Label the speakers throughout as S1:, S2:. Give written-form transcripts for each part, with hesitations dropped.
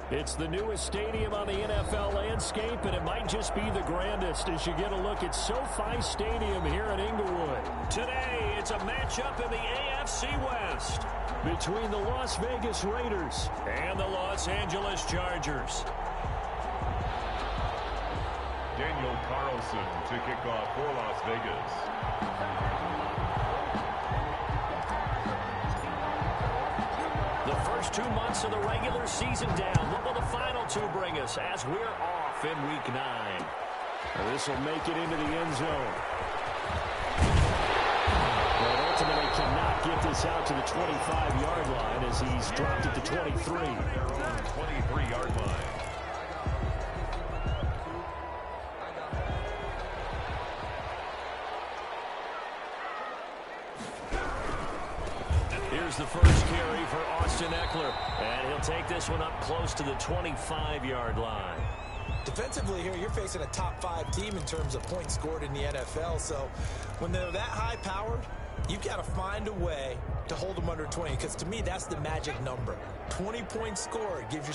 S1: It's the newest stadium on the NFL landscape, and it might just be the grandest as you get a look at SoFi Stadium here in Inglewood. Today, it's a matchup in the AFC West between the Las Vegas Raiders and the Los Angeles Chargers.
S2: Daniel Carlson to kick off for Las Vegas.
S1: The first 2 months of the regular season down. What will the final two bring us as we're off in Week 9? Well, this will make it into the end zone. But ultimately cannot get this out to the 25-yard line as he's dropped it to 23.
S2: 23-yard line.
S1: Here's the first carry for Austin Eckler, and he'll take this one up close to the 25-yard line.
S3: Defensively here, you're facing a top-5 team in terms of points scored in the NFL, so when they're that high-powered, you've got to find a way to hold them under 20, because to me, that's the magic number. 20 points scored, you give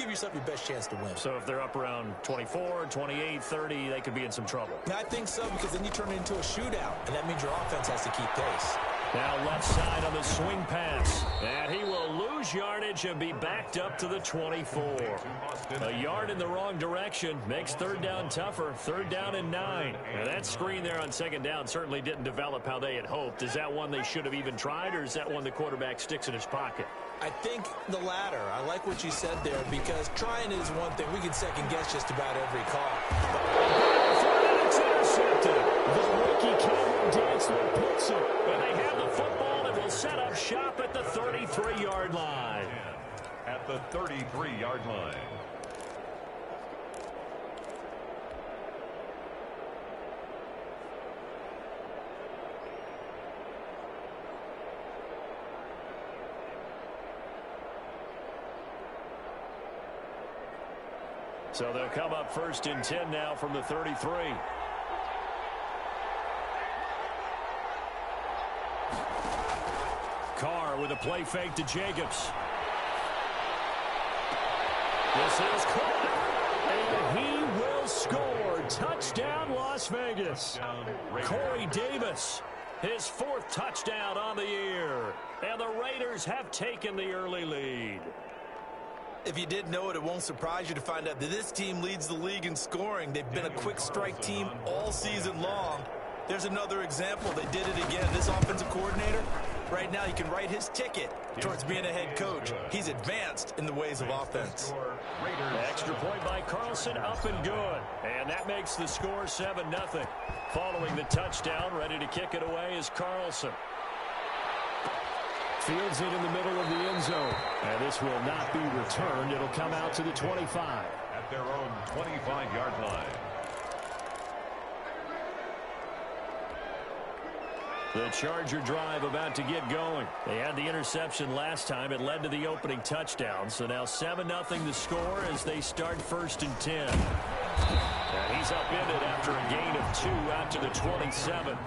S3: yourself your best chance to win.
S1: So if they're up around 24, 28, 30, they could be in some trouble.
S3: I think so, because then you turn it into a shootout, and that means your offense has to keep pace.
S1: Now left side on the swing pass. And he will lose yardage and be backed up to the 24. A yard in the wrong direction makes third down tougher. Third down and 9. Now that screen there on second down certainly didn't develop how they had hoped. Is that one they should have even tried, or is that one the quarterback sticks in his pocket?
S3: I think the latter. I like what you said there, because trying is one thing. We can second guess just about every call.
S1: It's intercepted. The rookie Cameron Dantzler puts it. And they have the football and will set up shop at the 33-yard line.
S2: At the 33-yard line.
S1: So they'll come up first and 10 now from the 33. Carr with a play fake to Jacobs. This is caught, and he will score. Touchdown, Las Vegas. Corey Davis, his 4th touchdown on the year. And the Raiders have taken the early lead.
S3: If you didn't know it, it won't surprise you to find out that this team leads the league in scoring. They've been a quick strike team all season long. There's another example. They did it again. This offensive coordinator, right now, he can write his ticket towards being a head coach. He's advanced in the ways of offense.
S1: Extra point by Carlson, up and good. And that makes the score 7-0. Following the touchdown, ready to kick it away is Carlson. Fields it in the middle of the end zone. And this will not be returned. It'll come out to the 25.
S2: At their own 25-yard line.
S1: The Charger drive about to get going. They had the interception last time. It led to the opening touchdown. So now 7-0 the score as they start first and 10. And he's upended after a gain of 2 out to the 27.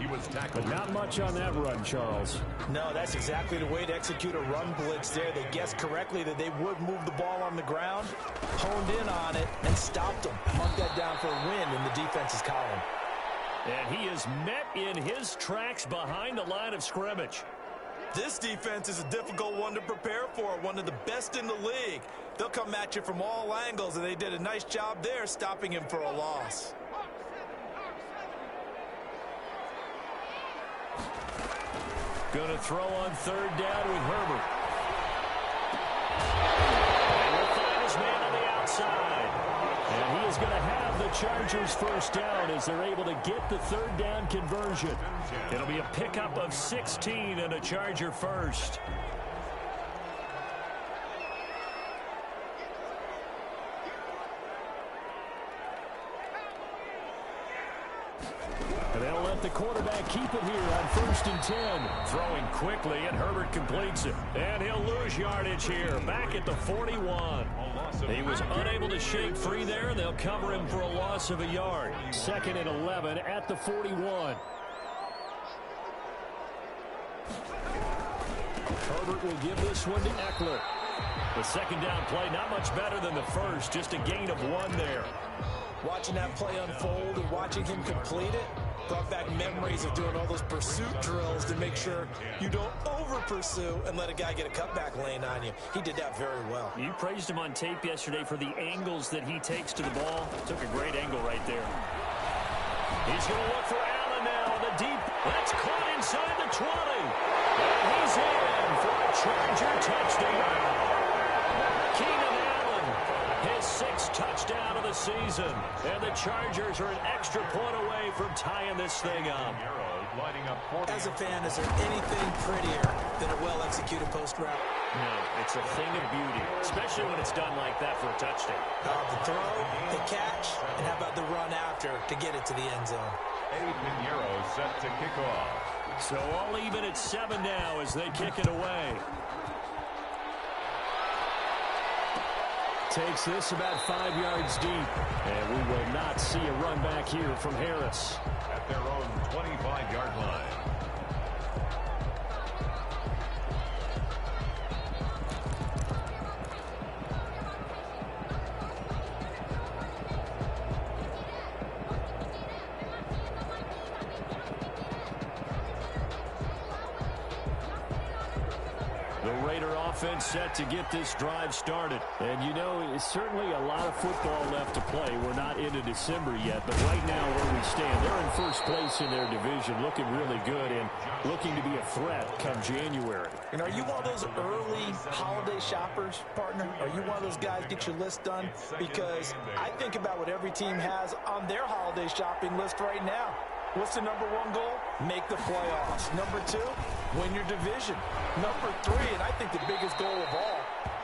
S2: He was tackled.
S1: But not much on that run, Charles.
S3: No, that's exactly the way to execute a run blitz there. They guessed correctly that they would move the ball on the ground, honed in on it, and stopped them. Mark that down for a win in the defense's column.
S1: And he is met in his tracks behind the line of scrimmage.
S3: This defense is a difficult one to prepare for, one of the best in the league. They'll come at you from all angles, and they did a nice job there stopping him for a loss.
S1: Going to throw on third down with Herbert. And will find his man on the outside. And he is going to have the Chargers first down as they're able to get the third down conversion. It'll be a pickup of 16 and a Charger first. And they'll let the quarterback keep it here on first and 10. Throwing quickly, and Herbert completes it. And he'll lose yardage here, back at the 41. He was unable to shake free there, and they'll cover him for a loss of a yard. 2nd and 11 at the 41. Herbert will give this one to Eckler. The second down play, not much better than the first, just a gain of 1 there.
S3: Watching that play unfold and watching him complete it brought back memories of doing all those pursuit drills to make sure you don't over-pursue and let a guy get a cutback lane on you. He did that very well.
S1: You praised him on tape yesterday for the angles that he takes to the ball. Took a great angle right there. He's going to look for Allen now on the deep. That's caught inside the 20. And he's in for a Charger touchdown. Keenan Allen, his 6th touchdown of the season. And the Chargers are an extra point away from tying this thing up.
S3: As a fan, is there anything prettier than a well-executed post route?
S1: No, it's a thing of beauty, especially when it's done like that for a touchdown.
S3: The throw, the catch, and how about the run after to get it to the end zone?
S2: Eddie Pinheiro set to kick off.
S1: So all even at 7 now as they kick it away. Takes this about 5 yards deep. And we will not see a run back here from Harris.
S2: At their own 25-yard line.
S1: The Raider offense set to get this drive started. And, you know, it's certainly a lot of football left to play. We're not into December yet, but right now where we stand, they're in first place in their division, looking really good and looking to be a threat come January.
S3: And are you one of those early holiday shoppers, partner? Are you one of those guys get your list done? Because I think about what every team has on their holiday shopping list right now. What's the number 1 goal? Make the playoffs. Number 2, win your division. Number 3, and I think the biggest goal of all,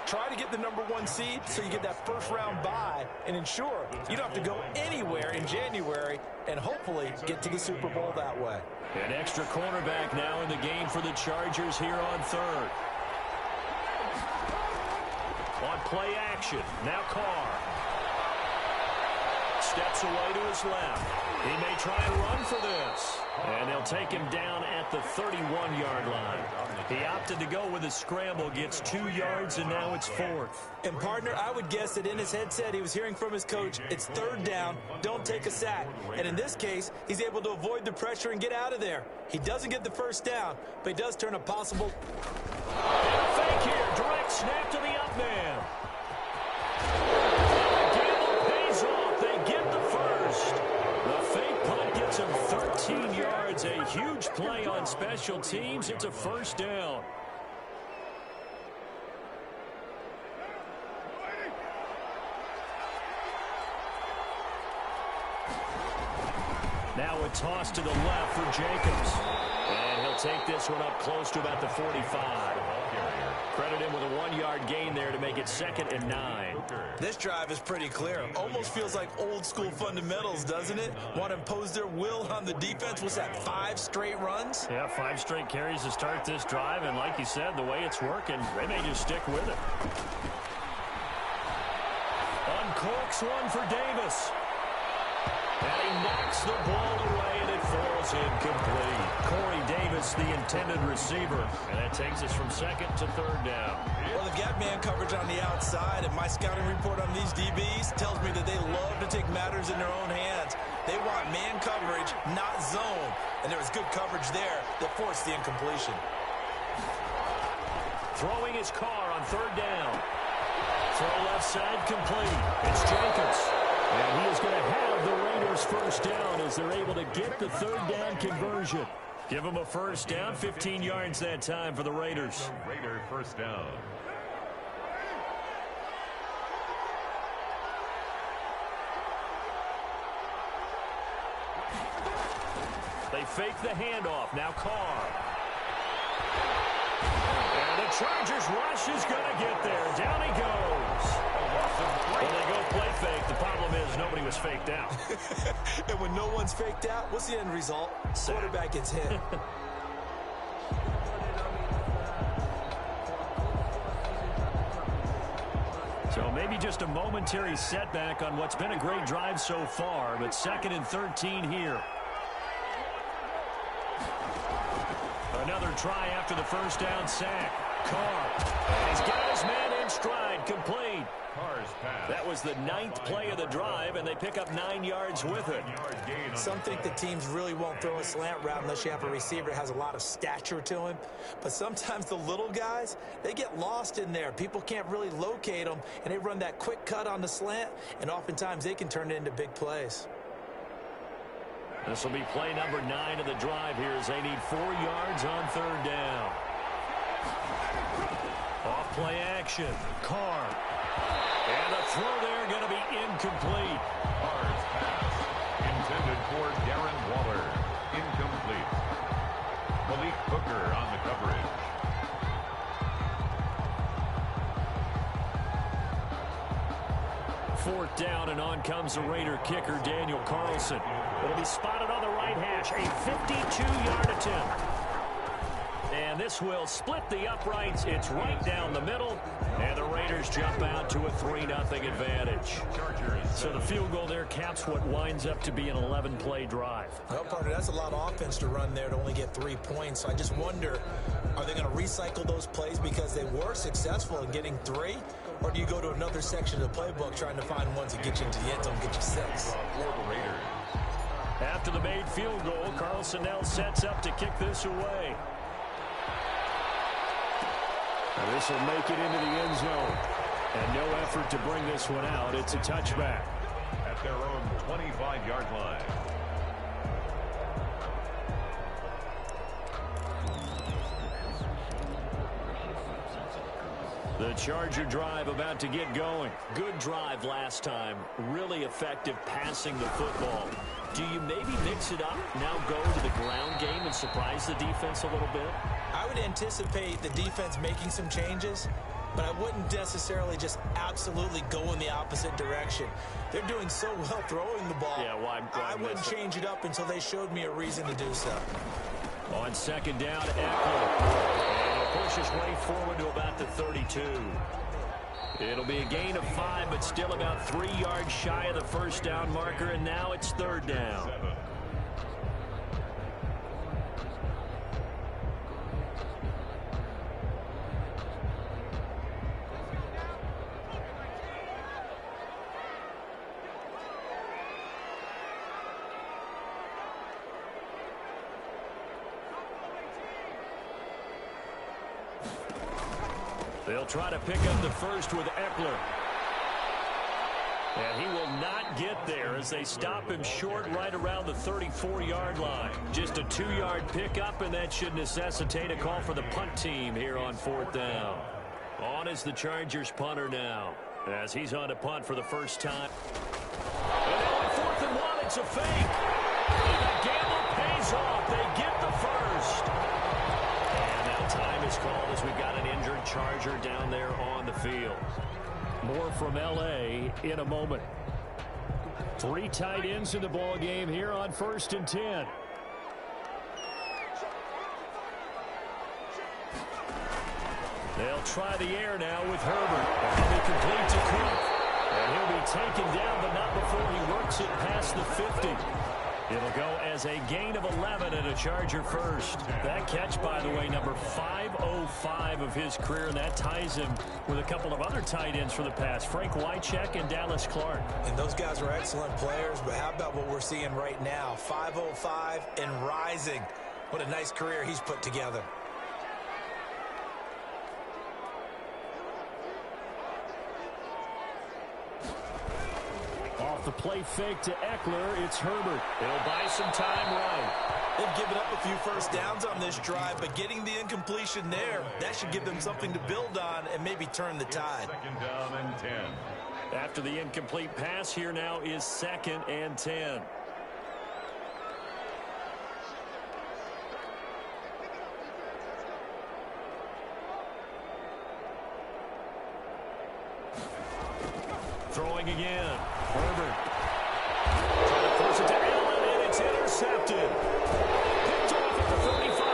S3: try to get the number 1 seed so you get that first-round bye and ensure you don't have to go anywhere in January and hopefully get to the Super Bowl that way.
S1: An extra cornerback now in the game for the Chargers here on 3rd. On play action, now Carr. Steps away to his left. He may try and run for this. And they'll take him down at the 31-yard line. He opted to go with a scramble, gets 2 yards, and now it's 4th.
S3: And, partner, I would guess that in his headset he was hearing from his coach, it's 3rd down, don't take a sack. And in this case, he's able to avoid the pressure and get out of there. He doesn't get the first down, but he does turn a possible...
S1: And a fake here, direct snap to the up man. They get the first. The fake punt gets him 13 yards. A huge play on special teams. It's a first down. Now a toss to the left for Jacobs. And he'll take this one up close to about the 45. Credit him with a 1-yard gain there to make it 2nd and 9.
S3: This drive is pretty clear. Almost feels like old school fundamentals, doesn't it? Want to impose their will on the defense. What's that, 5 straight runs?
S1: Yeah, 5 straight carries to start this drive. And like you said, the way it's working, they may just stick with it. Uncorks one for Davis. And he knocks the ball away, and it falls incomplete. Corey Davis, the intended receiver. And that takes us from 2nd to 3rd down.
S3: Well, they've got man coverage on the outside, and my scouting report on these DBs tells me that they love to take matters in their own hands. They want man coverage, not zone. And there was good coverage there that forced the incompletion.
S1: Throwing his car on 3rd down. Throw left side complete. It's Jacobs. And he is going to have the Raiders first down as they're able to get the 3rd down conversion. Give them a first down, 15 yards that time for the Raiders.
S2: Raider first down.
S1: They fake the handoff. Now Carr. And the Chargers rush is going to get there. Down he goes. Well, they go play fake. The problem is nobody was faked out.
S3: And when no one's faked out, what's the end result? Quarterback gets hit.
S1: So maybe just a momentary setback on what's been a great drive so far, but 2nd and 13 here. Another try after the first down sack. Carr. And he's got his man in stride, complete.
S2: Carr's pass.
S1: That was the 9th play of the drive, and they pick up 9 yards with it.
S3: Some think the teams really won't throw a slant route unless you have a receiver that has a lot of stature to him. But sometimes the little guys, they get lost in there. People can't really locate them, and they run that quick cut on the slant, and oftentimes they can turn it into big plays.
S1: This will be play number 9 of the drive here as they need 4 yards on 3rd down. Off play action. Carr. And the throw there going to be incomplete.
S2: Carr's pass. Intended for Darren Waller. Incomplete. Malik Hooker on the coverage.
S1: Fourth down, and on comes the Raider kicker, Daniel Carlson. It'll be spotted on the right hash. A 52-yard attempt. And this will split the uprights. It's right down the middle. And the Raiders jump out to a 3-0 advantage. So the field goal there caps what winds up to be an 11-play drive.
S3: Well, partner, that's a lot of offense to run there to only get 3 points. So I just wonder, are they going to recycle those plays because they were successful in getting 3? Or do you go to another section of the playbook trying to find ones that get you into the end zone, get you 6?
S1: After the made field goal, Carlson now sets up to kick this away. And this will make it into the end zone. And no effort to bring this one out. It's a touchback.
S2: At their own 25-yard line.
S1: The Charger drive about to get going. Good drive last time. Really effective passing the football. Do you maybe mix it up, now go to the ground game and surprise the defense a little bit?
S3: I would anticipate the defense making some changes, but I wouldn't necessarily just absolutely go in the opposite direction. They're doing so well throwing the ball.
S1: Yeah,
S3: I wouldn't change it up until they showed me a reason to do so.
S1: On 2nd down, Eckler. And he'll push his way forward to about the 32. It'll be a gain of 5, but still about 3 yards shy of the first down marker, and now it's 3rd down. They'll try to pick up the first with Eckler. And he will not get there as they stop him short right around the 34-yard line. Just a 2-yard pickup, and that should necessitate a call for the punt team here on 4th down. On is the Chargers punter now, as he's on to punt for the first time. And now on 4th and 1, it's a fake. And the gamble pays off. They get the first. And now time is called as we've got an injured Charger down there on the field. More from L.A. in a moment. 3 tight ends in the ball game here on 1st and 10. They'll try the air now with Herbert. That'll be complete to Cook. And he'll be taken down, but not before he works it past the 50. It'll go as a gain of 11 and a Charger first. That catch, by the way, number 505 of his career, and that ties him with a couple of other tight ends for the past, Frank Wycheck and Dallas Clark.
S3: And those guys are excellent players, but how about what we're seeing right now? 505 and rising. What a nice career he's put together.
S1: Off the play fake to Eckler, it's Herbert. They'll buy some time right.
S3: They've given up a few first downs on this drive, but getting the incompletion there, that should give them something to build on and maybe turn the tide.
S2: 2nd down and 10.
S1: After the incomplete pass, here now is 2nd and 10. Throwing again. Herbert. Trying to force it to Allen, and it's intercepted. Picked off at the 35.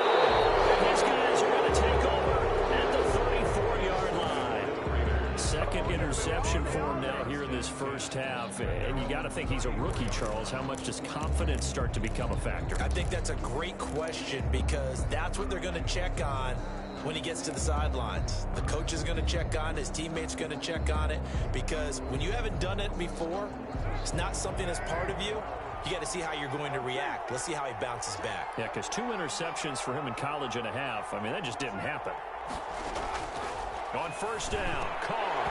S1: And these guys are going to take over at the 34-yard line. 2nd interception for him now here in this first half. And you got to think he's a rookie, Charles. How much does confidence start to become a factor?
S3: I think that's a great question because that's what they're going to check on when he gets to the sidelines. The coach is going to check on it. His teammates are going to check on it, because when you haven't done it before, it's not something that's part of you. You got to see how you're going to react. Let's see how he bounces back.
S1: Yeah, because 2 interceptions for him in college and a half. I mean, that just didn't happen. On first down, Carr.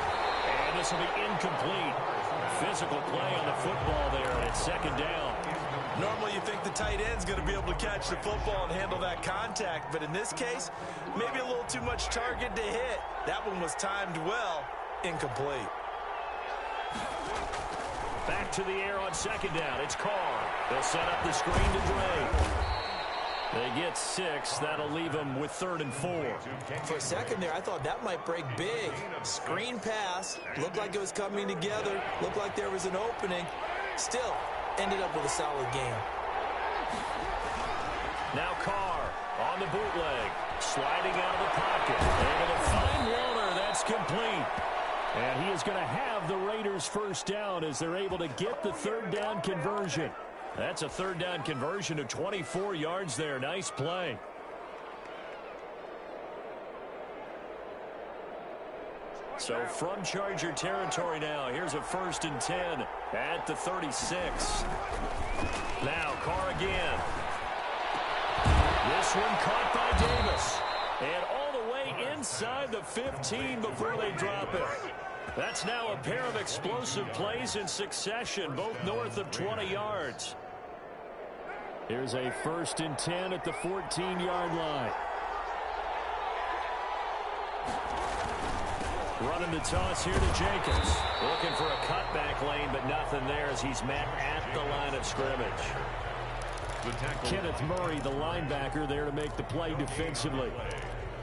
S1: And this will be incomplete. Physical play on the football there, and it's second down.
S3: Normally you think the tight end's going to be able to catch the football and handle that contact, but in this case, maybe a little too much target to hit. That one was timed well, incomplete.
S1: Back to the air on second down. It's Carr. They'll set up the screen to Drake. They get 6. That'll leave them with 3rd and 4.
S3: For a second there, I thought that might break big. Screen pass. Looked like it was coming together. Looked like there was an opening. Still, ended up with a solid game.
S1: Now Carr on the bootleg. Sliding out of the pocket. Able to find Warner. That's complete. And he is going to have the Raiders first down as they're able to get the 3rd down conversion. That's a 3rd down conversion of 24 yards there. Nice play. So from Charger territory now, here's a 1st and 10 at the 36. Now Carr again. This one caught by Davis. And all the way inside the 15 before they drop it. That's now a pair of explosive plays in succession, both north of 20 yards. Here's a 1st and 10 at the 14-yard line. Running the toss here to Jacobs. Looking for a cutback lane, but nothing there as he's met at the line of scrimmage. Kenneth Murray, the linebacker, there to make the play defensively.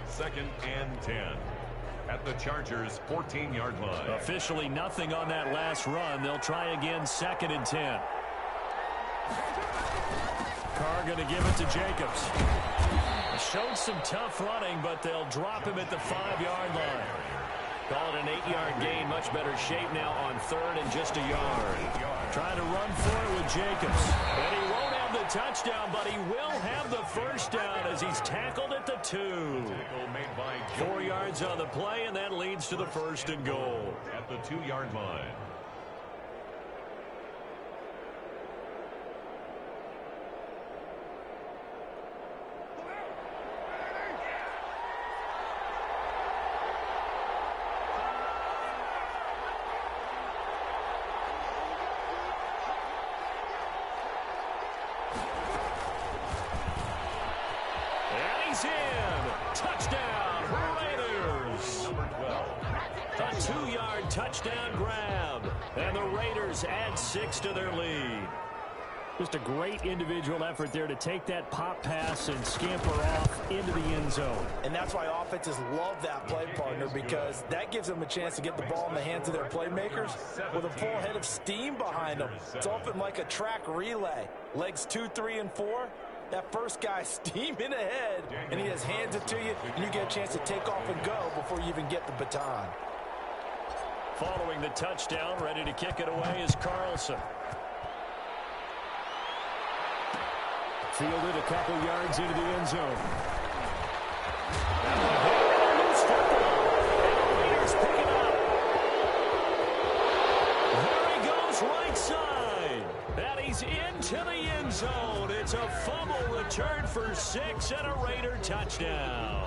S2: 2nd and 10 at the Chargers' 14-yard line.
S1: Officially nothing on that last run. They'll try again, 2nd and 10. Carr going to give it to Jacobs. Showed some tough running, but they'll drop him at the 5-yard line. Call it an 8-yard gain. Much better shape now on 3rd and just a yard. Trying to run for it with Jacobs. And he won't have the touchdown, but he will have the first down as he's tackled at the 2. 4 yards on the play, and that leads to the 1st and goal.
S2: At the 2-yard line.
S1: Touchdown grab, and the Raiders add 6 to their lead. Just a great individual effort there to take that pop pass and scamper off into the end zone.
S3: And that's why offenses love that play, partner, because that gives them a chance to get the ball in the hands of their playmakers with a full head of steam behind them. It's often like a track relay. Legs 2, 3, and 4. That first guy steaming ahead, and he just hands it to you, and you get a chance to take off and go before you even get the baton.
S1: Following the touchdown, ready to kick it away is Carlson. Fielded a couple yards into the end zone. That one hit. Loose football. And the Raiders pick it up. There he goes right side. And he's into the end zone. It's a fumble return for 6 and a Raider touchdown.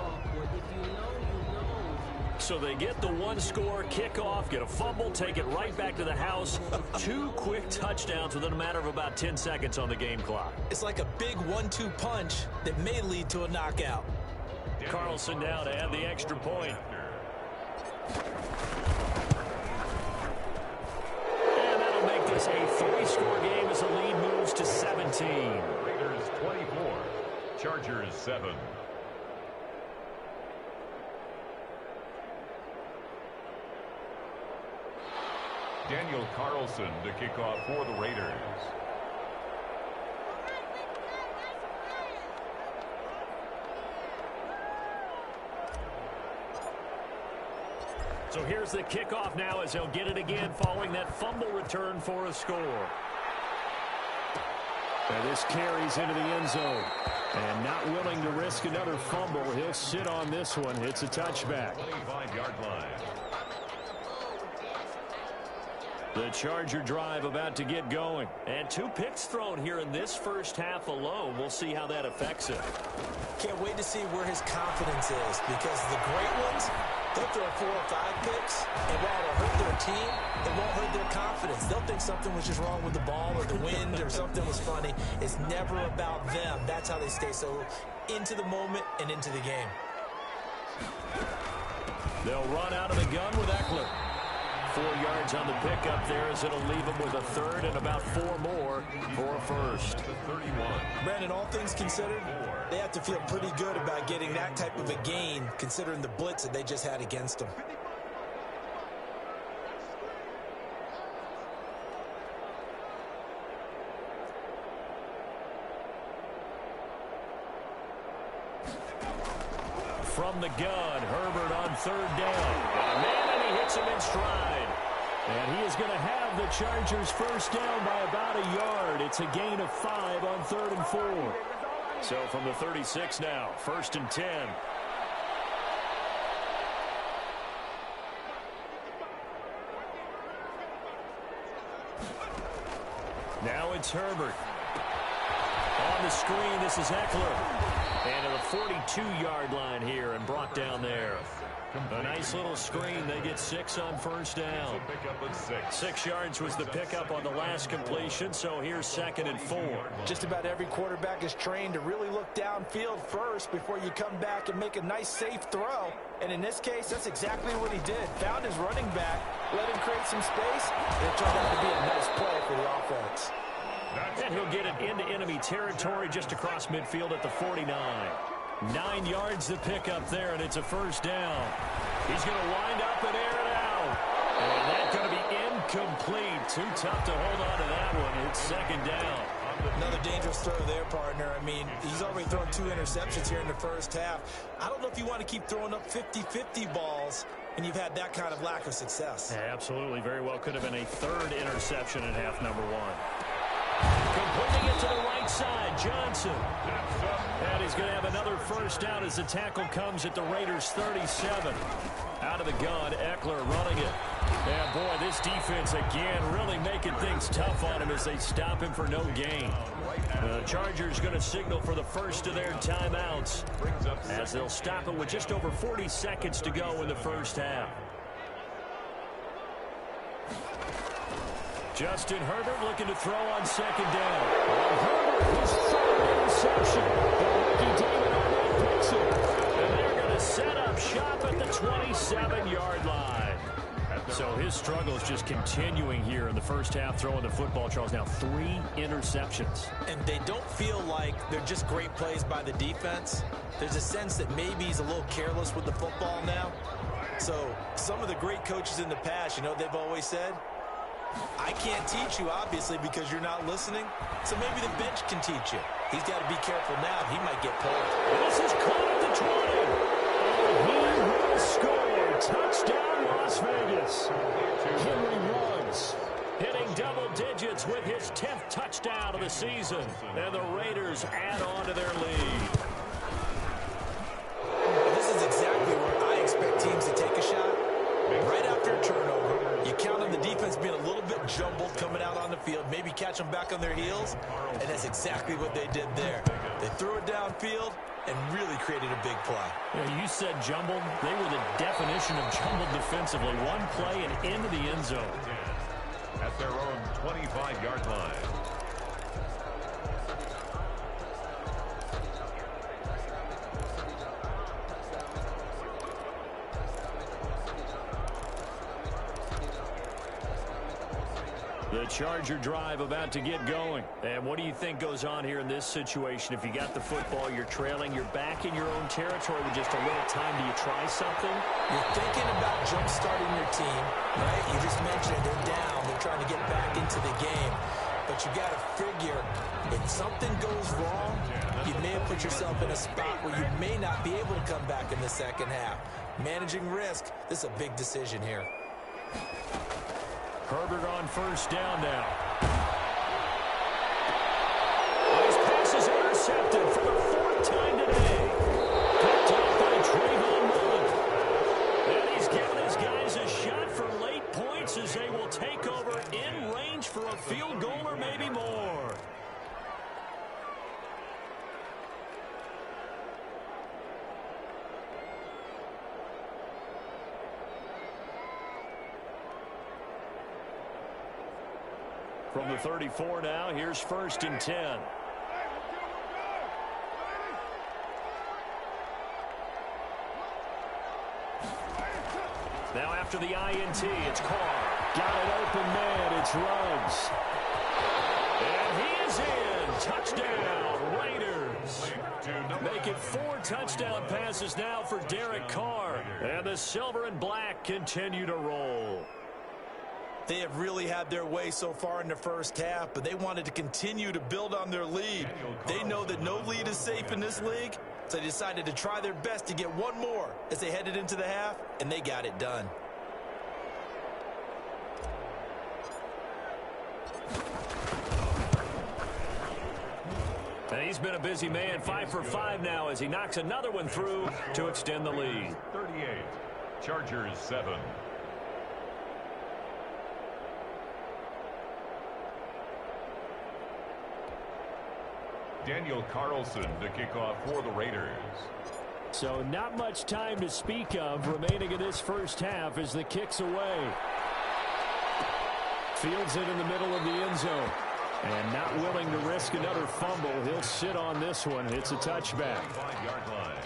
S1: So they get the 1-score kickoff, get a fumble, take it right back to the house. 2 quick touchdowns within a matter of about 10 seconds on the game clock.
S3: It's like a big 1-2 punch that may lead to a knockout.
S1: Carlson now to add the extra point. And that'll make this a 3-score game as the lead moves to 17.
S2: Raiders 24, Chargers 7. Daniel Carlson to kick off for the Raiders.
S1: So here's the kickoff now as he'll get it again following that fumble return for a score. And this carries into the end zone. And not willing to risk another fumble. He'll sit on this one. It's a touchback.
S2: 25-yard line.
S1: The Charger drive about to get going. And 2 picks thrown here in this first half alone. We'll see how that affects him.
S3: Can't wait to see where his confidence is, because the great ones, they'll throw 4 or 5 picks, and while it'll hurt their team, it won't hurt their confidence. They'll think something was just wrong with the ball or the wind or something was funny. It's never about them. That's how they stay so into the moment and into the game.
S1: They'll run out of the gun with Eckler. 4 yards on the pickup there, as it'll leave him with a third and about 4 more for a first.
S2: 31.
S3: Brandon, all things considered, they have to feel pretty good about getting that type of a gain, considering the blitz that they just had against them.
S1: From the gun, Herbert on 3rd down. And he hits him in stride. And he is going to have the Chargers first down by about a yard. It's a gain of 5 on 3rd and 4. So from the 36 now, 1st and 10. Now it's Herbert. On the screen, this is Eckler. And to the 42-yard line here and brought down there. A nice little screen. They get 6 on 1st down. 6 yards was the pickup on the last completion, so here's 2nd and 4.
S3: Just about every quarterback is trained to really look downfield first before you come back and make a nice, safe throw. And in this case, that's exactly what he did. Found his running back, let him create some space, and it turned out to be a nice play for the offense.
S1: And he'll get it into enemy territory just across midfield at the 49. 9 yards to pick up there, and it's a first down. He's going to wind up and air it out. And that's going to be incomplete. Too tough to hold on to that one. It's 2nd down.
S3: Another dangerous throw there, partner. I mean, he's already thrown 2 interceptions here in the first half. I don't know if you want to keep throwing up 50-50 balls, and you've had that kind of lack of success.
S1: Yeah, absolutely. Very well could have been a 3rd interception in half number 1. Completing it to the right side, Johnson. And he's going to have another first down as the tackle comes at the Raiders' 37. Out of the gun, Eckler running it. And boy, this defense again really making things tough on him as they stop him for no gain. The Chargers going to signal for the first of their timeouts as they'll stop it with just over 40 seconds to go in the first half. Justin Herbert looking to throw on 2nd down. Herbert, his 3rd interception. Ricky David on that picks it. And they're going to set up shop at the 27-yard line. So his struggle is just continuing here in the first half, throwing the football. Charles, now 3 interceptions.
S3: And they don't feel like they're just great plays by the defense. There's a sense that maybe he's a little careless with the football now. So some of the great coaches in the past, you know, they've always said, I can't teach you, obviously, because you're not listening. So maybe the bench can teach you. He's got to be careful now. He might get pulled.
S1: This is caught at the 20. He will score. Touchdown, Las Vegas. Henry Ruggs hitting double digits with his 10th touchdown of the season. And the Raiders add on to their lead.
S3: This is exactly where I expect teams to take a shot. Right after a turnover, you count on the defense being a little bit jumbled coming out on the field, maybe catch them back on their heels, and that's exactly what they did there. They threw it downfield and really created a big play.
S1: Yeah, you said jumbled. They were the definition of jumbled defensively. One play and into the end zone.
S2: At their own 25-yard line.
S1: The Charger drive about to get going. And what do you think goes on here in this situation? If you got the football, you're trailing, you're back in your own territory with just a little time. Do you try something?
S3: You're thinking about jump-starting your team, right? You just mentioned it. They're down. They're trying to get back into the game. But you got to figure, if something goes wrong, you may have put yourself in a spot where you may not be able to come back in the second half. Managing risk, this is a big decision here.
S1: Herbert on first down now. His pass is intercepted for the From the 34 now, here's 1st and 10. Now after the INT, it's Carr. Got an open man, it's Ruggs. And he is in. Touchdown, Raiders. Make it 4 touchdown passes now for Derek Carr. And the silver and black continue to roll.
S3: They have really had their way so far in the first half, but they wanted to continue to build on their lead. They know that no lead is safe in this league, so they decided to try their best to get one more as they headed into the half, and they got it done.
S1: And he's been a busy man, 5 for 5 now as he knocks another one through to extend the lead.
S2: 38, Chargers 7. Daniel Carlson to kick off for the Raiders.
S1: So not much time to speak of remaining in this first half as the kick's away. Fields it in the middle of the end zone. And not willing to risk another fumble, he'll sit on this one. It's a touchback.
S2: 5-yard line.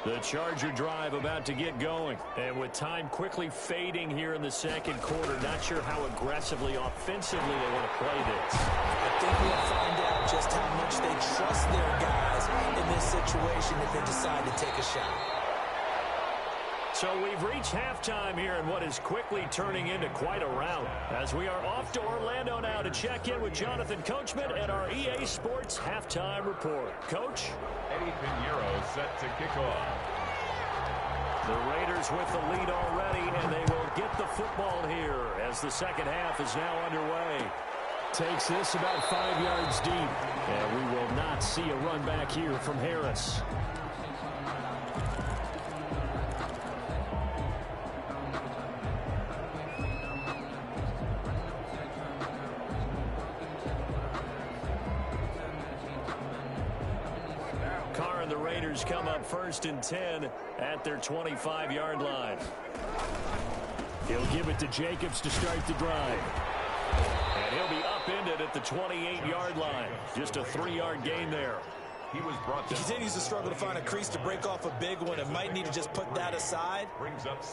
S1: The Charger drive about to get going. And with time quickly fading here in the second quarter, not sure how aggressively, offensively they want to play this.
S3: I think we'll find out just how much they trust their guys in this situation if they decide to take a shot.
S1: So we've reached halftime here in what is quickly turning into quite a rout. As we are off to Orlando now to check in with Jonathan Coachman at our EA Sports Halftime Report. Coach?
S2: Eddie Pinheiro set to kick off.
S1: The Raiders with the lead already, and they will get the football here as the second half is now underway. Takes this about 5 yards deep, and we will not see a run back here from Harris. Come up 1st and 10 at their 25-yard line. He'll give it to Jacobs to start the drive. And he'll be upended at the 28-yard line. Just a 3-yard gain there.
S2: He was brought
S3: He continues to struggle to find a crease to break off a big one and might need to just put that aside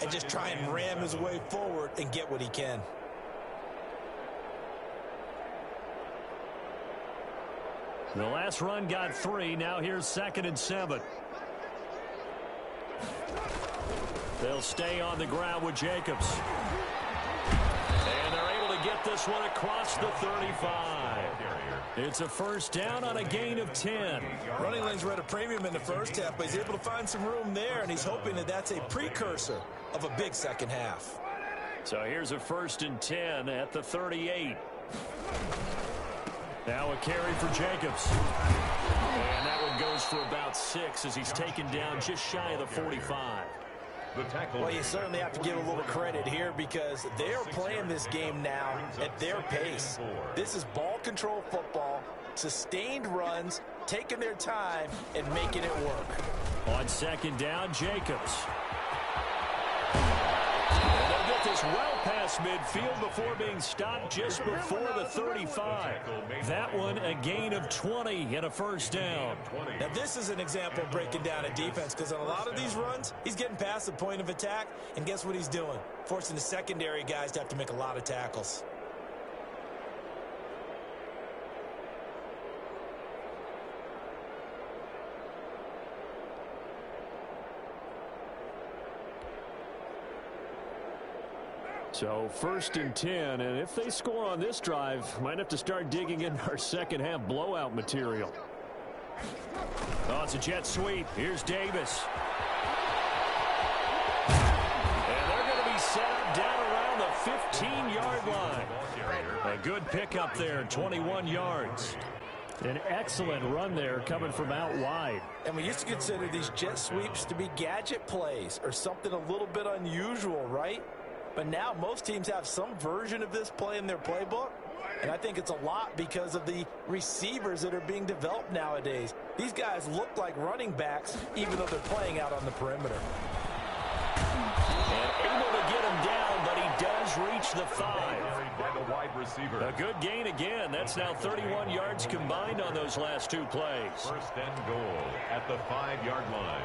S3: and just try and ram his way forward and get what he can.
S1: The last run got 3. Now here's 2nd and 7. They'll stay on the ground with Jacobs. And they're able to get this one across the 35. It's a first down on a gain of 10.
S3: Running lanes were at a premium in the first half, but he's able to find some room there, and he's hoping that that's a precursor of a big second half.
S1: So here's a 1st and 10 at the 38. Now a carry for Jacobs. And that one goes for about 6 as he's taken down just shy of the 45.
S3: Well, you certainly have to give a little credit here because they're playing this game now at their pace. This is ball control football, sustained runs, taking their time, and making it work.
S1: On 2nd down, Jacobs. And they'll get this well past midfield before being stopped just before the 35. That one a gain of 20 and a first down.
S3: Now this is an example of breaking down a defense because on a lot of these runs, he's getting past the point of attack, and guess what he's doing? Forcing the secondary guys to have to make a lot of tackles.
S1: So 1st and 10, and if they score on this drive, might have to start digging in our second half blowout material. Oh, it's a jet sweep. Here's Davis. And they're going to be set up down around the 15-yard line. A good pickup there, 21 yards. An excellent run there coming from out wide.
S3: And we used to consider these jet sweeps to be gadget plays or something a little bit unusual, right? But now most teams have some version of this play in their playbook. And I think it's a lot because of the receivers that are being developed nowadays. These guys look like running backs even though they're playing out on the perimeter.
S1: And able to get him down, but he does has reached the 5.
S2: By the wide receiver.
S1: A good gain again. That's now 31 yards combined on those last 2 plays.
S2: First and goal at the 5-yard line.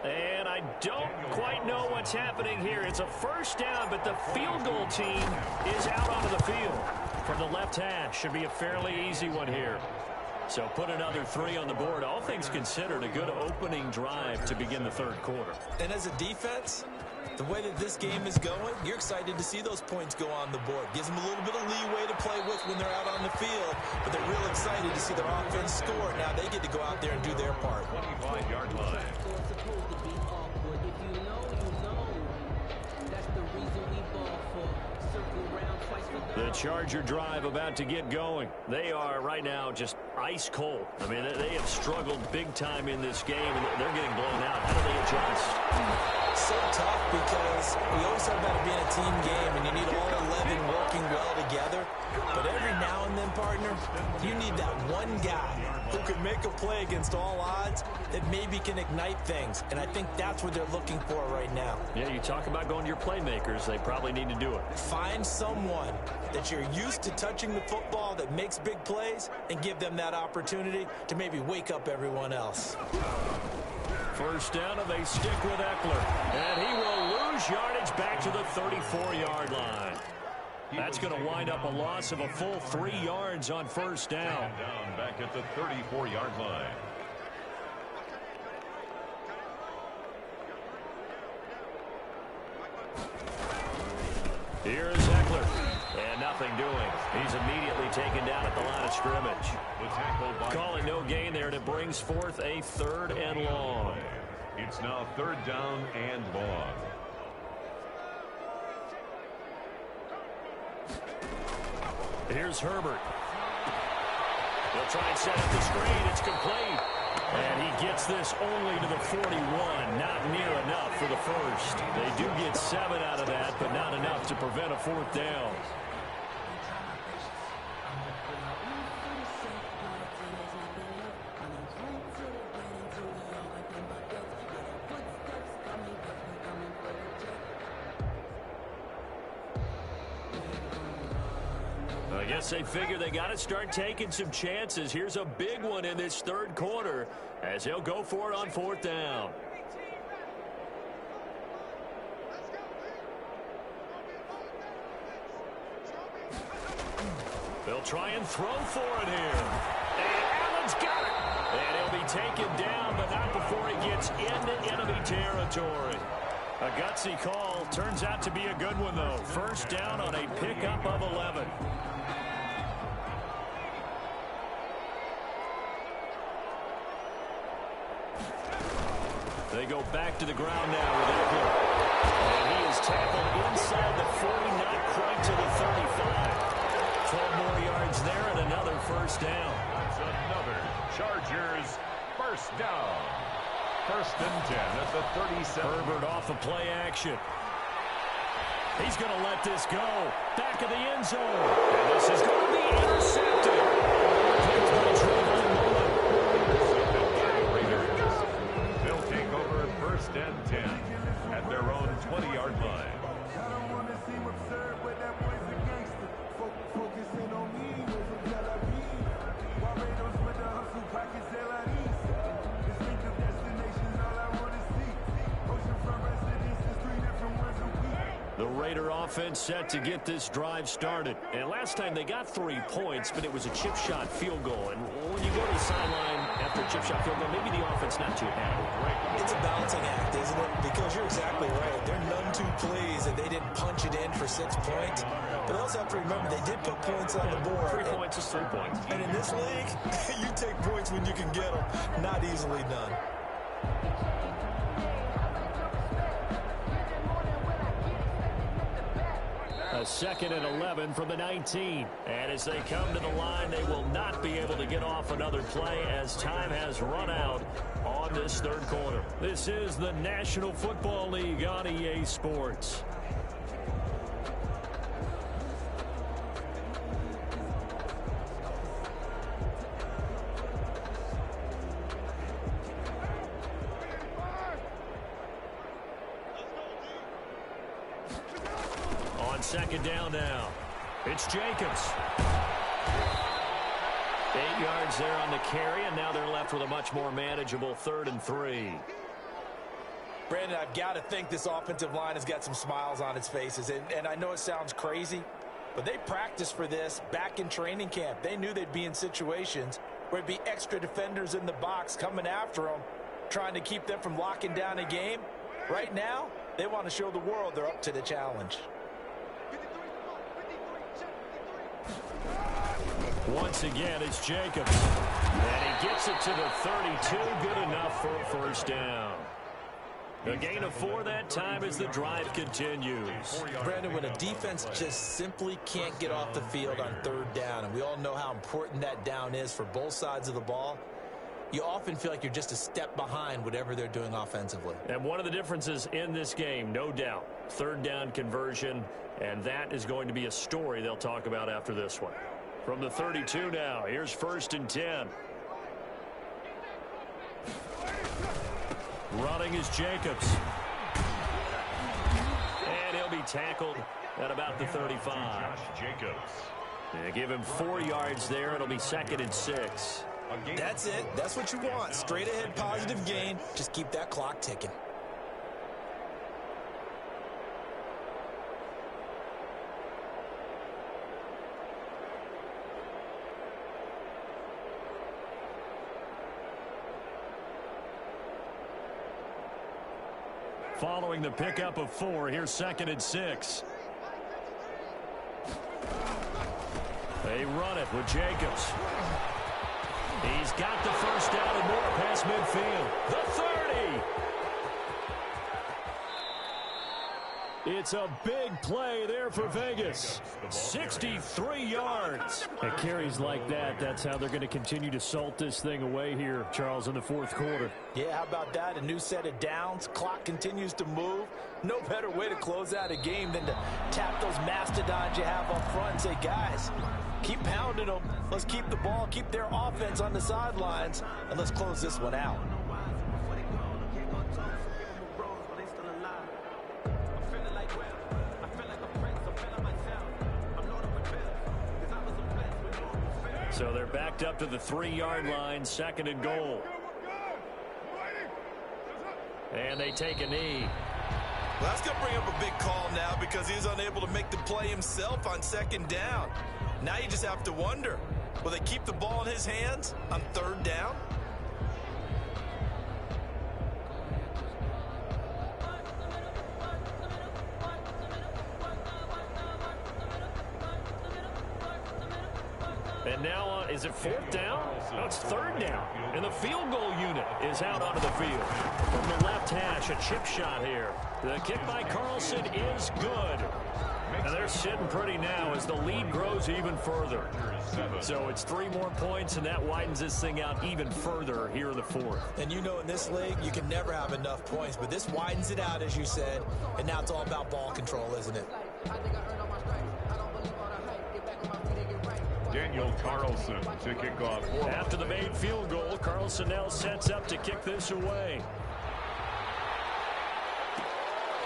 S1: And I don't quite know what's happening here. It's a first down, but the field goal team is out onto the field. From the left hash, should be a fairly easy one here. So put another 3 on the board. All things considered, a good opening drive to begin the third quarter.
S3: And as a defense, the way that this game is going, you're excited to see those points go on the board. Gives them a little bit of leeway to play with when they're out on the field, but they're real excited to see their offense score. Now they get to go out there and do their part.
S2: 25-yard line.
S1: The Charger drive about to get going. They are right now just ice cold. I mean, they have struggled big time in this game, and they're getting blown out. How do they adjust?
S3: So tough because we always talk about it being a team game, and you need all 11 working well together. But every now and then, partner, you need that one guy who can make a play against all odds that maybe can ignite things. And I think that's what they're looking for right now.
S1: Yeah, you talk about going to your playmakers. They probably need to do it.
S3: Find someone that you're used to touching the football that makes big plays and give them that opportunity to maybe wake up everyone else.
S1: First down, and they stick with Eckler. And he will lose yardage back to the 34-yard line. That's going to wind up a loss of a full 3 yards on first down.
S2: Down back at the 34-yard line.
S1: Here's Eckler. And nothing doing. He's immediately taken down at the line of scrimmage. Calling no gain there, and it brings forth a 3rd and long.
S2: It's now 3rd down and long.
S1: Here's Herbert. He'll try and set up the screen. It's complete. And he gets this only to the 41. Not near enough for the first. They do get 7 out of that, but not enough to prevent a 4th down. I guess they figure they got to start taking some chances. Here's a big one in this 3rd quarter as he'll go for it on 4th down. They'll try and throw for it here. And Allen's got it. And he'll be taken down, but not before he gets into enemy territory. A gutsy call. Turns out to be a good one, though. First down on a pickup of 11. They go back to the ground now with Eckler. And he is tackled inside the 40, not quite to the 35. 12 more yards there and another first down.
S2: That's another Chargers first down. 1st and 10 at the 37.
S1: Herbert off of play action. He's going to let this go. Back of the end zone. And this is going to be intercepted. Players going to travel in moment.
S2: They'll take over 1st and 10 at their own 20-yard line.
S1: The Raider offense set to get this drive started. And last time they got 3 points, but it was a chip shot field goal. And when you go to the sideline after a chip shot field goal, maybe the offense not too happy.
S3: It's a balancing act, isn't it? Because you're exactly right. They're none too pleased that they didn't punch it in for 6 points. But they also have to remember they did put points on the board.
S1: 3 points is 3 points.
S3: And in this league, you take points when you can get them. Not easily done.
S1: A 2nd and 11 from the 19. And as they come to the line, they will not be able to get off another play as time has run out on this 3rd quarter. This is the National Football League on EA Sports. second down now. It's Jacobs. 8 yards there on the carry, and now they're left with a much more manageable 3rd and 3.
S3: Brandon, I've got to think this offensive line has got some smiles on its faces. And I know it sounds crazy, but they practiced for this back in training camp. They knew they'd be in situations where it'd be extra defenders in the box coming after them, trying to keep them from locking down a game. Right now, they want to show the world they're up to the challenge.
S1: Once again, it's Jacobs. And he gets it to the 32. Good enough for a first down. A gain of 4 that time as the drive continues.
S3: Brandon, when a defense just simply can't get off the field on 3rd down, and we all know how important that down is for both sides of the ball, you often feel like you're just a step behind whatever they're doing offensively.
S1: And one of the differences in this game, no doubt, 3rd down conversion, and that is going to be a story they'll talk about after this one. From the 32 now, here's 1st and 10. Running is Jacobs. And he'll be tackled at about the 35.
S2: Josh Jacobs.
S1: They give him 4 yards there. It'll be 2nd and 6.
S3: That's it. That's what you want. Straight ahead positive gain. Just keep that clock ticking.
S1: Following the pickup of 4, here's 2nd and 6. They run it with Jacobs. He's got the first down and more past midfield. The 30. It's a big play there for Vegas. 63 yards. At carries like that, that's how they're going to continue to salt this thing away here, Charles, in the 4th quarter.
S3: Yeah, how about that? A new set of downs. Clock continues to move. No better way to close out a game than to tap those mastodons you have up front and say, guys, keep pounding them. Let's keep the ball, keep their offense on the sidelines, and let's close this one out.
S1: So they're backed up to the 3-yard line, 2nd and goal. And they take a knee.
S3: Well, that's going to bring up a big call now because he's unable to make the play himself on 2nd down. Now you just have to wonder, will they keep the ball in his hands on 3rd down?
S1: And now, is it 4th down? No, it's 3rd down. And the field goal unit is out onto the field. From the left hash, a chip shot here. The kick by Carlson is good. And they're sitting pretty now as the lead grows even further. So it's 3 more points, and that widens this thing out even further here in the 4th.
S3: And you know in this league, you can never have enough points, but this widens it out, as you said, and now it's all about ball control, isn't it?
S2: Daniel Carlson to kick off.
S1: After the made field goal, Carlson now sets up to kick this away.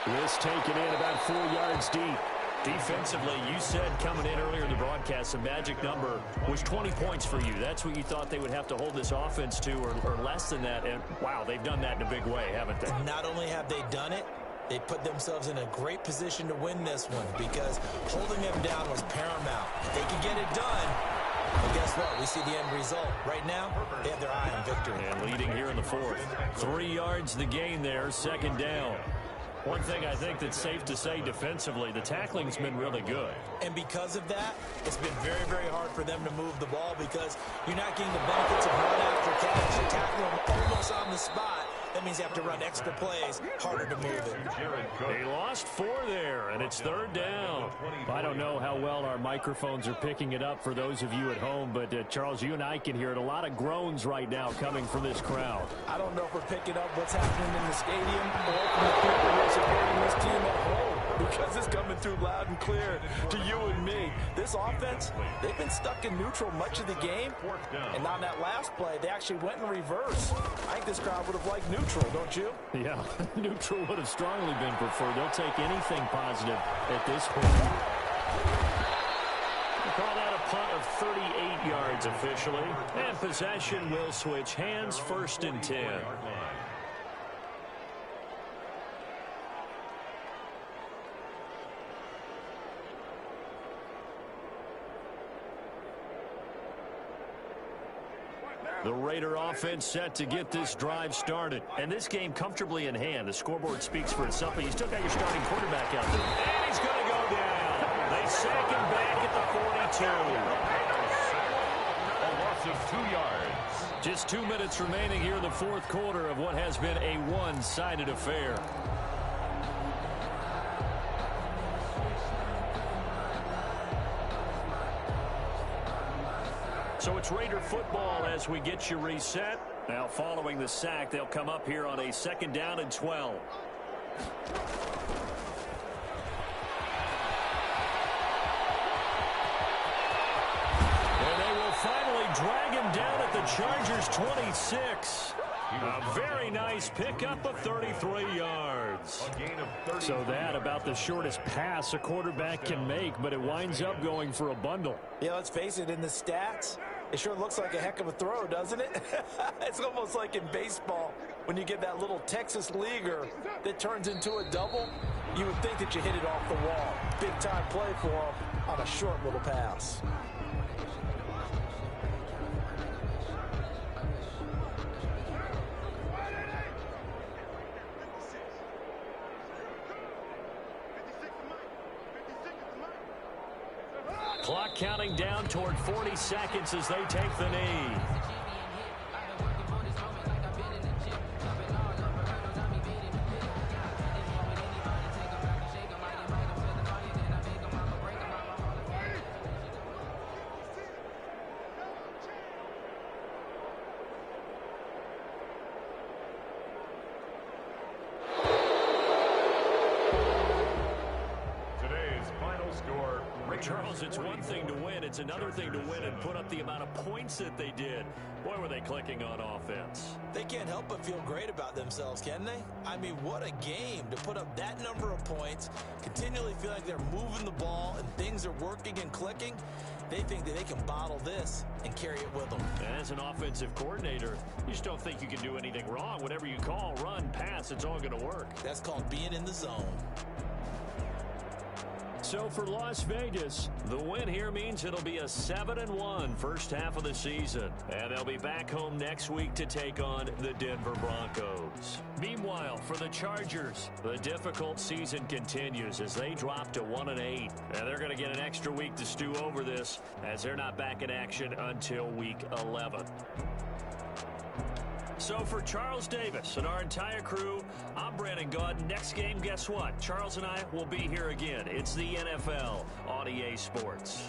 S1: This taken in about 4 yards deep. Defensively, you said coming in earlier in the broadcast, the magic number was 20 points for you. That's what you thought they would have to hold this offense to, or less than that. And, wow, they've done that in a big way, haven't they?
S3: Not only have they done it, they put themselves in a great position to win this one because holding them down was paramount. If they could get it done, well, guess what? We see the end result. Right now, they have their eye on victory.
S1: And leading here in the 4th. 3 yards the gain there, 2nd down. One thing I think that's safe to say defensively, the tackling's been really good.
S3: And because of that, it's been very, very hard for them to move the ball because you're not getting the benefits of run after catch. You're tackling them almost on the spot. That means you have to run extra plays, harder to move it.
S1: They lost 4 there, and it's 3rd down. I don't know how well our microphones are picking it up for those of you at home, but Charles, you and I can hear it. A lot of groans right now coming from this crowd.
S3: I don't know if we're picking up what's happening in the stadium or from the people who are supporting this team at home. because it's coming through loud and clear to you and me. This offense, they've been stuck in neutral much of the game. And on that last play, they actually went in reverse. I think this crowd would have liked neutral, don't you?
S1: Yeah, neutral would have strongly been preferred. They'll take anything positive at this point. We'll call that a punt of 38 yards officially. And possession will switch hands, 1st and 10. The Raider offense set to get this drive started. And this game comfortably in hand. The scoreboard speaks for itself, but you still got your starting quarterback out there. And he's going to go down. They sack him back at the 42.
S2: A loss of 2 yards.
S1: Just 2 minutes remaining here in the 4th quarter of what has been a one-sided affair. So it's Raider football as we get you reset. Now following the sack, they'll come up here on a 2nd down and 12. And they will finally drag him down at the Chargers' 26. A very nice pickup of 33 yards.
S2: A gain of 30.
S1: So that about the shortest pass a quarterback can make, but it winds up going for a bundle.
S3: Yeah, let's face it, in the stats, it sure looks like a heck of a throw, doesn't it? It's almost like in baseball when you get that little Texas leaguer that turns into a double. You would think that you hit it off the wall. Big-time play for him on a short little pass.
S1: Clock counting down toward 40 seconds as they take the knee. Charles, it's one thing to win. It's another thing to win and put up the amount of points that they did. Boy, were they clicking on offense.
S3: They can't help but feel great about themselves, can they? I mean, what a game to put up that number of points, continually feel like they're moving the ball and things are working and clicking. They think that they can bottle this and carry it with them.
S1: As an offensive coordinator, you just don't think you can do anything wrong. Whatever you call, run, pass, it's all going to work.
S3: That's called being in the zone.
S1: So for Las Vegas, the win here means it'll be a 7-1 first half of the season. And they'll be back home next week to take on the Denver Broncos. Meanwhile, for the Chargers, the difficult season continues as they drop to 1-8. And they're going to get an extra week to stew over this as they're not back in action until week 11. So for Charles Davis and our entire crew, I'm Brandon Gaudin. Next game, guess what? Charles and I will be here again. It's the NFL on EA Sports.